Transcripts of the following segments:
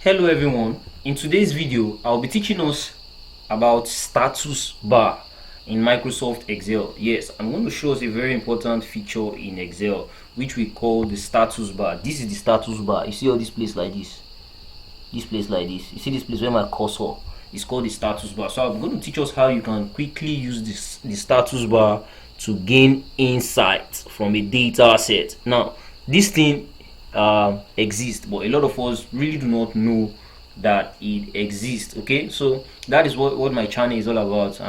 Hello everyone, in today's video I'll be teaching us about status bar in Microsoft Excel. Yes, I'm going to show us a very important feature in Excel which we call the status bar. This is the status bar. You see all this place like this, you see this place where my cursor is called the status bar. So I'm going to teach us how you can quickly use the status bar to gain insight from a data set. Now this thing exist, but a lot of us really do not know that it exists. Okay, so that is what my channel is all about.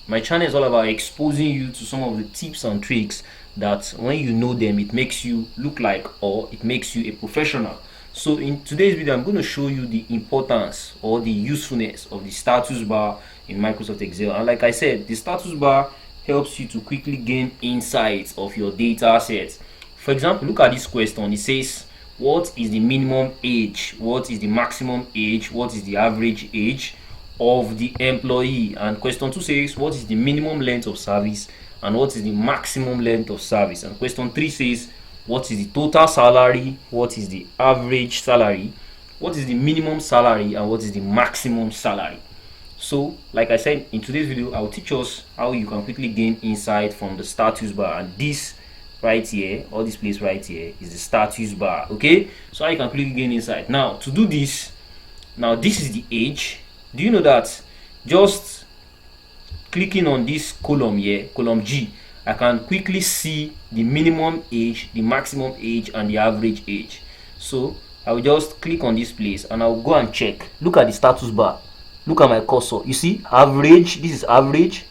My channel is all about exposing you to some of the tips and tricks that when you know them, it makes you look like, or it makes you a professional. So in today's video, I'm going to show you the importance or the usefulness of the status bar in Microsoft Excel. And like I said, the status bar helps you to quickly gain insights of your data set. For example, look at this question. It says, what is the minimum age, what is the maximum age, what is the average age of the employee? And question 2 says, what is the minimum length of service and what is the maximum length of service? And question 3 says, what is the total salary, what is the average salary, what is the minimum salary, and what is the maximum salary? So like I said, in today's video I will teach us how you can quickly gain insight from the status bar. And this right here, all this place right here, is the status bar. Okay, so how you can quickly gain insight. Now to do this, now this is the age. Do you know that just clicking on this column here, column G, I can quickly see the minimum age, the maximum age, and the average age? So I will just click on this place and I'll go and check. Look at the status bar, look at my cursor. You see average, this is average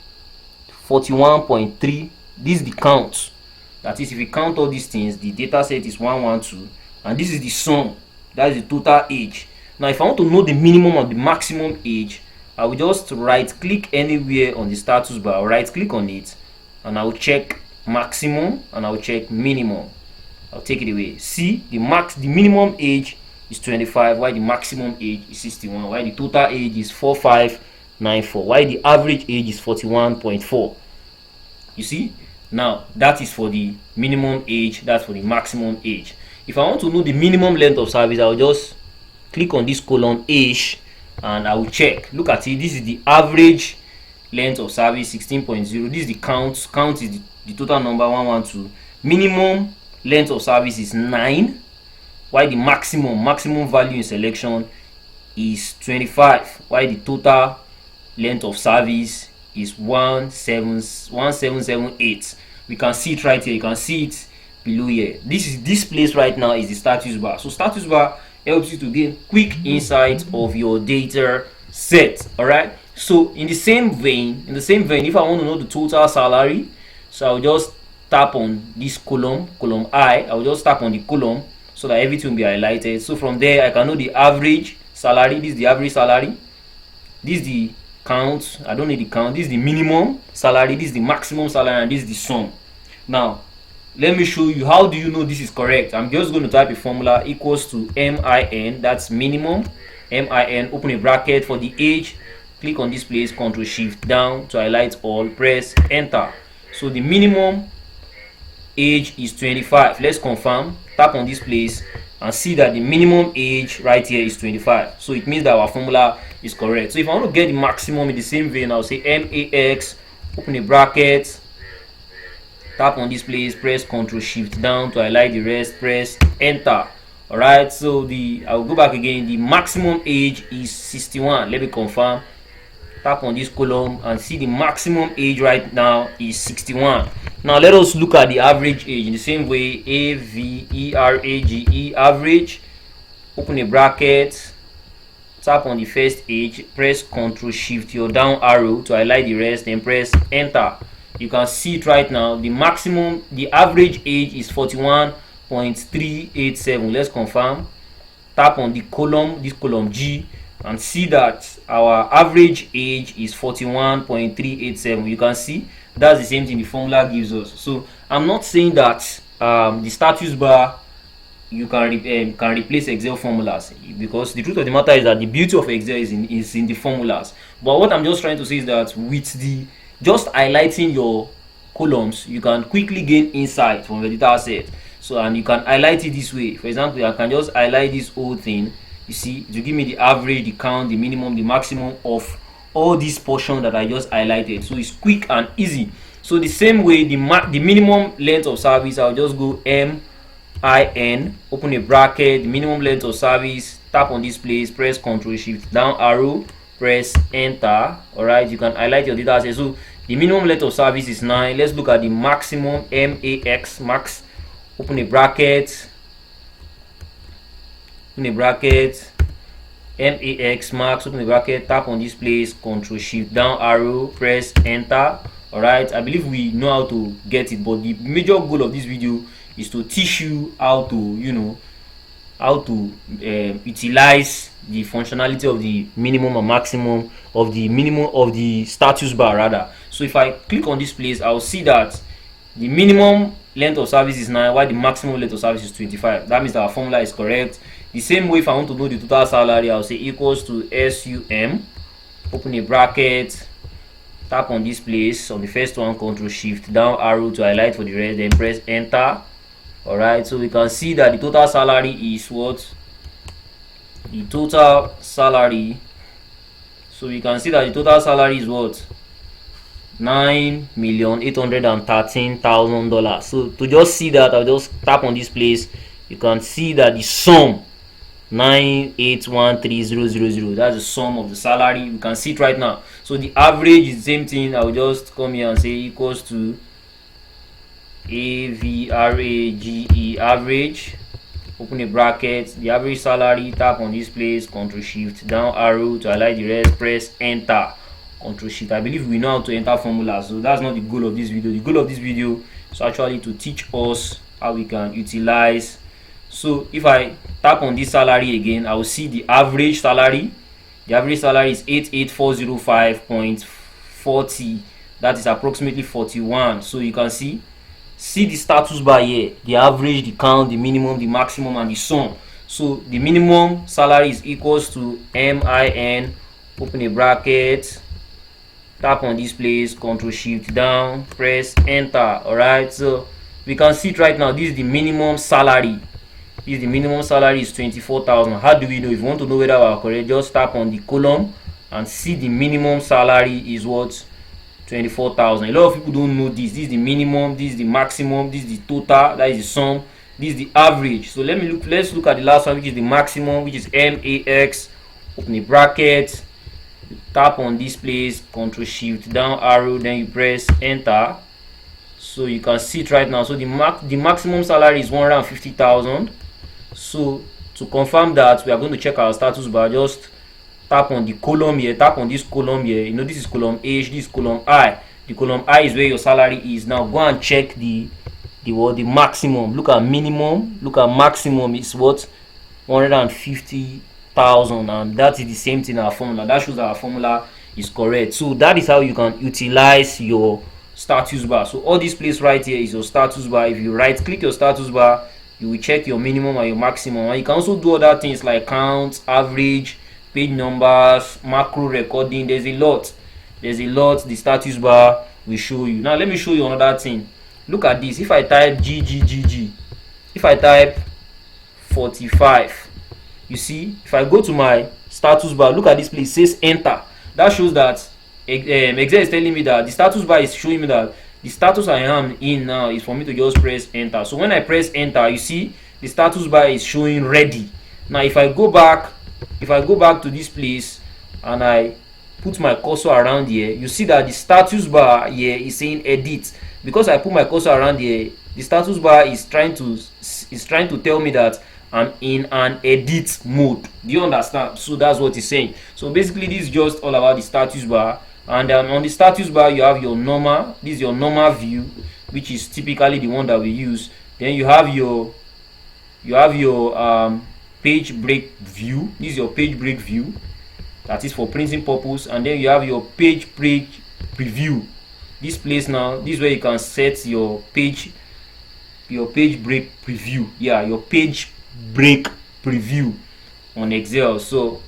41.3. this is the count. That is, if you count all these things, the data set is 112, and this is the sum, that is the total age. Now if I want to know the minimum and the maximum age, I will just right click anywhere on the status bar. I'll right click on it and I will check maximum and I will check minimum. I'll take it away. See, the minimum age is 25, while the maximum age is 61, while the total age is 4594, while the average age is 41.4. you see. Now that is for the minimum age, that's for the maximum age. If I want to know the minimum length of service, I'll just click on this column age and I will check. Look at it, this is the average length of service 16.0. this is the count is the total number 112. Minimum length of service is 9, while the maximum value in selection is 25, while the total length of service is 1778. We can see it right here, you can see it below here. This place right now is the status bar. So status bar helps you to gain quick insight of your data set. All right, so in the same vein, if I want to know the total salary, so I'll just tap on this column I will just tap on the column so that everything will be highlighted. So from there I can know the average salary. This is the average salary, this is the count, I don't need the count, this is the minimum salary, this is the maximum salary, and this is the sum. Now let me show you how do you know this is correct. I'm just going to type a formula equals to min, that's minimum, min, open a bracket. For the age, click on this place, Ctrl Shift down to highlight all, press enter. So the minimum age is 25. Let's confirm, tap on this place and see that the minimum age right here is 25. So it means that our formula is correct. So if I want to get the maximum in the same vein, I'll say max, open a bracket, tap on this place, press Ctrl Shift down to highlight the rest, press enter. All right, so I'll go back again. The maximum age is 61. Let me confirm, tap on this column and see the maximum age right now is 61. Now let us look at the average age in the same way. average, average, open a bracket, tap on the first age, press Ctrl Shift your down arrow to highlight the rest, then press enter. You can see it right now. The average age is 41.387. let's confirm, tap on the column, this column G, and see that our average age is 41.387. You can see that's the same thing the formula gives us. So I'm not saying that the status bar you can replace Excel formulas, because the truth of the matter is that the beauty of Excel is in the formulas. But what I'm just trying to say is that with the just highlighting your columns, you can quickly gain insight from the data set. So, and you can highlight it this way. For example, I can just highlight this whole thing, You see, it will give me the average, the count, the minimum, the maximum of all these portions that I just highlighted. So it's quick and easy. So the same way, the minimum length of service, I'll just go MIN, open a bracket, the minimum length of service, tap on this place, press Ctrl Shift down arrow, press enter. Alright, you can highlight your data set. So the minimum length of service is 9. Let's look at the maximum, MAX, max, open a bracket, MAX max, open the bracket, tap on this place, Ctrl Shift down arrow, press enter. Alright, I believe we know how to get it, but the major goal of this video is to teach you how to utilize the functionality of the minimum and maximum of the status bar rather. So if I click on this place, I'll see that the minimum length of service is 9 while the maximum length of service is 25. That means that our formula is correct. The same way, if I want to know the total salary, I'll say equals to SUM, open a bracket, tap on this place on the first one, Ctrl Shift down arrow to highlight for the rest, then press enter. Alright, so we can see that the total salary is what? The total salary. So we can see that the total salary is what? $9,813,000. So to just see that, I'll just tap on this place. You can see that the sum 9813000, that's the sum of the salary. You can see it right now. So the average is the same thing. I'll just come here and say equals to AVRAGE, average, open a bracket, the average salary, tap on this place, Ctrl Shift down arrow to highlight the rest, press enter, Ctrl Shift. I believe we know how to enter formulas, so that's not the goal of this video. The goal of this video is actually to teach us how we can utilize. So if I tap on this salary again, I will see the average salary. The average salary is 88405.40. That is approximately 41. So you can see the status bar here, the average, the count, the minimum, the maximum, and the sum. So the minimum salary is equals to MIN, open a bracket, tap on this place, Ctrl Shift down, press enter. Alright, so we can see it right now. This is the minimum salary. The minimum salary is 24,000. How do we know? If you want to know whether we are correct, just tap on the column and see the minimum salary is what? 24,000. A lot of people don't know this. This is the minimum, this is the maximum, this is the total, that is the sum, this is the average. So let's look at the last one, which is the maximum, which is MAX. Open the bracket, tap on this place, Ctrl Shift down arrow, then you press enter. So you can see it right now. So the maximum salary is 150,000. So to confirm that, we are going to check our status bar. Just tap on the column here, tap on this column here. You know, this is column H, this is column I. The column I is where your salary is. Now go and check the maximum. Look at minimum, look at maximum is what? 150,000, and that is the same thing in our formula. That shows that our formula is correct. So that is how you can utilize your status bar. So all this place right here is your status bar. If you right click your status bar, you will check your minimum and your maximum, and you can also do other things like count, average, page numbers, macro recording. There's a lot the status bar will show you. Now let me show you another thing. Look at this. If I type GGGG, if I type 45, you see, if I go to my status bar, look at this place, it says enter. That shows that Excel is telling me that the status bar is showing me that the status I am in now is for me to just press enter. So when I press enter, you see the status bar is showing ready. Now if I go back to this place and I put my cursor around here, you see that the status bar here is saying edit. Because I put my cursor around here, the status bar is trying to tell me that I'm in an edit mode. Do you understand? So that's what it's saying. So basically this is just all about the status bar. And on the status bar, you have your normal. This is your normal view, which is typically the one that we use. Then you have your page break view. This is your page break view. That is for printing purpose. And then you have your page break preview. This place now, this is where you can set your page break preview. Yeah, your page break preview on Excel. So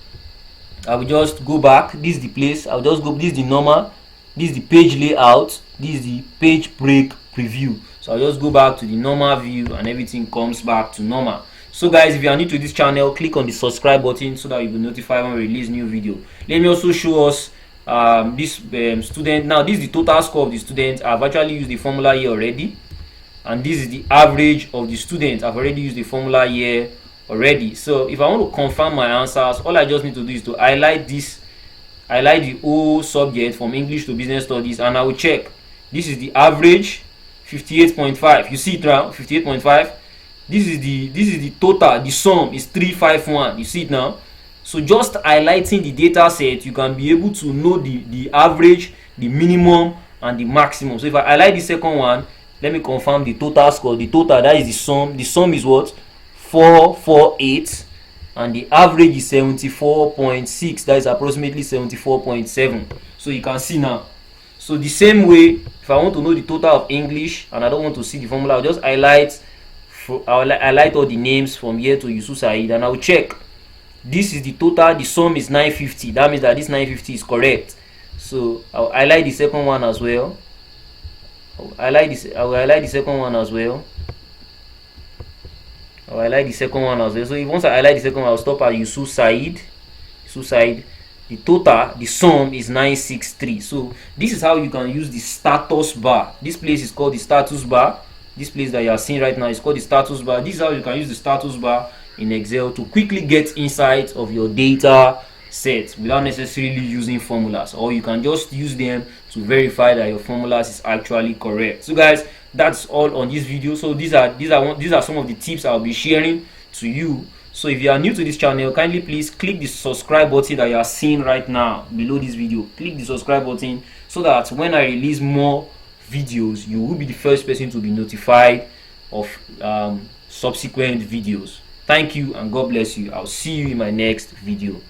I will just go back. This is the place. I'll just go. This is the normal. This is the page layout. This is the page break preview. So I'll just go back to the normal view and everything comes back to normal. So guys, if you are new to this channel, click on the subscribe button so that you'll be notified when we release new video. Let me also show us this student. Now this is the total score of the student. I've actually used the formula here already, and this is the average of the student. I've already used the formula here already. So if I want to confirm my answers, all I just need to do is to highlight the whole subject from English to Business Studies, and I will check. This is the average, 58.5. You see it now, 58.5. This is the total. The sum is 351. You see it now. So just highlighting the data set, you can be able to know the average, the minimum, and the maximum. So if I highlight the second one, let me confirm the total score. The total, that is the sum. The sum is what? 448, and the average is 74.6. That is approximately 74.7. So you can see now. So the same way, if I want to know the total of English and I don't want to see the formula, I'll just highlight all the names from here to Yusuf Said, and I'll check. This is the total. The sum is 950. That means that this 950 is correct. So I'll highlight the second one as well. I will highlight the second one as well. So if once I highlight the second one, I'll stop at Yusuf Said. The total, the sum is 963. So this is how you can use the status bar. This place is called the status bar. This place that you are seeing right now is called the status bar. This is how you can use the status bar in Excel to quickly get insight of your data set without necessarily using formulas, or you can just use them to verify that your formulas is actually correct. So guys, that's all on this video. So these are some of the tips I'll be sharing to you. So if you are new to this channel, kindly please click the subscribe button that you are seeing right now below this video. Click the subscribe button so that when I release more videos, you will be the first person to be notified of subsequent videos. Thank you and God bless you. I'll see you in my next video.